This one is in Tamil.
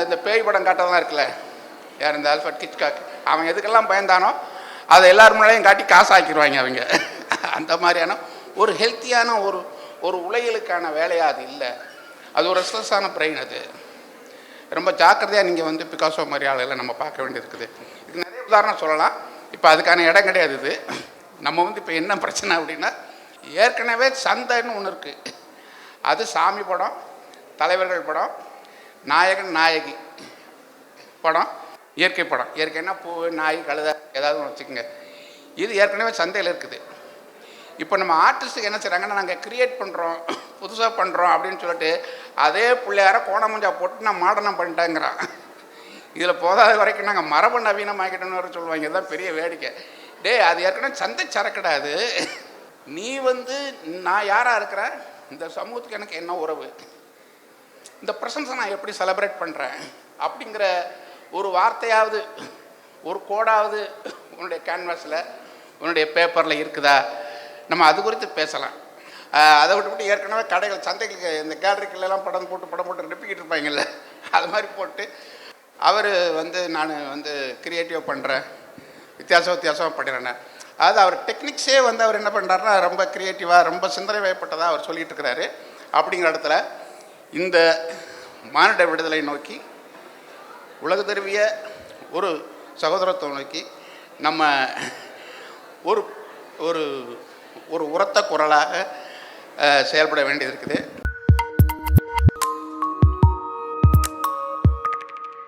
இந்த பேய் படம் காட்டலாம் இருக்குல்ல, யார் இந்த ஆல்ஃபர்ட் ஹிச்காக், அவன் எதுக்கெல்லாம் பயந்தானோ அதை எல்லாரும் முன்னாடியும் காட்டி காசாக்கிடுவாங்க அவங்க. அந்த மாதிரியான ஒரு ஹெல்த்தியான ஒரு உலகிலுக்கான வேலையாக அது இல்லை. அது ஒரு ரெஸ்ட்லெஸ்ஸான பிரெயின். அது ரொம்ப ஜாக்கிரதையாக நீங்கள் பிகாசோ மாதிரி ஆளுகளை நம்ம பார்க்க வேண்டியிருக்குது. இதுக்கு நிறைய உதாரணம் சொல்லலாம், இப்போ அதுக்கான இடம் கிடையாது. இது நம்ம இப்போ என்ன பிரச்சனை அப்படின்னா, ஏற்கனவே சந்தைன்னு ஒன்று இருக்குது. அது சாமி படம், தலைவர்கள் படம், நாயகன் நாயகி படம், இயற்கை படம். இயற்கைன்னா பூ, நாய், கழுதை ஏதாவது ஒன்று வச்சுக்கோங்க. இது ஏற்கனவே சந்தையில் இருக்குது. இப்போ நம்ம ஆர்டிஸ்ட்டுக்கு என்ன செய்கிறாங்கன்னா, நாங்கள் க்ரியேட் பண்ணுறோம், புதுசாக பண்ணுறோம் அப்படின்னு சொல்லிட்டு அதே பிள்ளையார கோணமுஞ்சா போட்டு நான் மாடனம் பண்ணிட்டேங்கிறான். இதில் போதாத வரைக்கும் நாங்கள் மரபு நவீனமாக்கிட்டோன்னு வர சொல்லுவாங்க. இதுதான் பெரிய வேடிக்கை. அது ஏற்கனவே சந்தை சரக்கிடாது. நீ நான் யாராக இருக்கிறேன், இந்த சமூகத்துக்கு எனக்கு என்ன உறவு, இந்த ப்ரெசன்ஸை நான் எப்படி செலிப்ரேட் பண்ணுறேன் அப்படிங்கிற ஒரு வார்த்தையாவது, ஒரு கோடாவது உன்னுடைய கேன்வாஸில், உன்னுடைய பேப்பரில் இருக்குதா? நம்ம அது குறித்து பேசலாம். அதை விட்டுவிட்டு ஏற்கனவே கடைகள், சந்தைகளுக்கு, இந்த கேலரிக்கெல்லாம் படம் போட்டு நிப்பிக்கிட்டு இருப்பாங்கல்ல, அது மாதிரி போட்டு அவர் நான் க்ரியேட்டிவாக பண்ணுறேன், வித்தியாசமாக பண்ணுறேன்னு. அதாவது அவர் டெக்னிக்ஸே அவர் என்ன பண்ணுறாருன்னா, ரொம்ப க்ரியேட்டிவாக, ரொம்ப சிந்தனை வயப்பட்டதாக அவர் சொல்லிகிட்டு இருக்கிறாரு. அப்படிங்கிற இடத்துல இந்த மானிட விடுதலை நோக்கி, உலக தழுவிய ஒரு சகோதரத்துவம் நோக்கி நம்ம ஒரு ஒரு ஒரு உரத்த குரலாக செயல்பட வேண்டியது இருக்குது.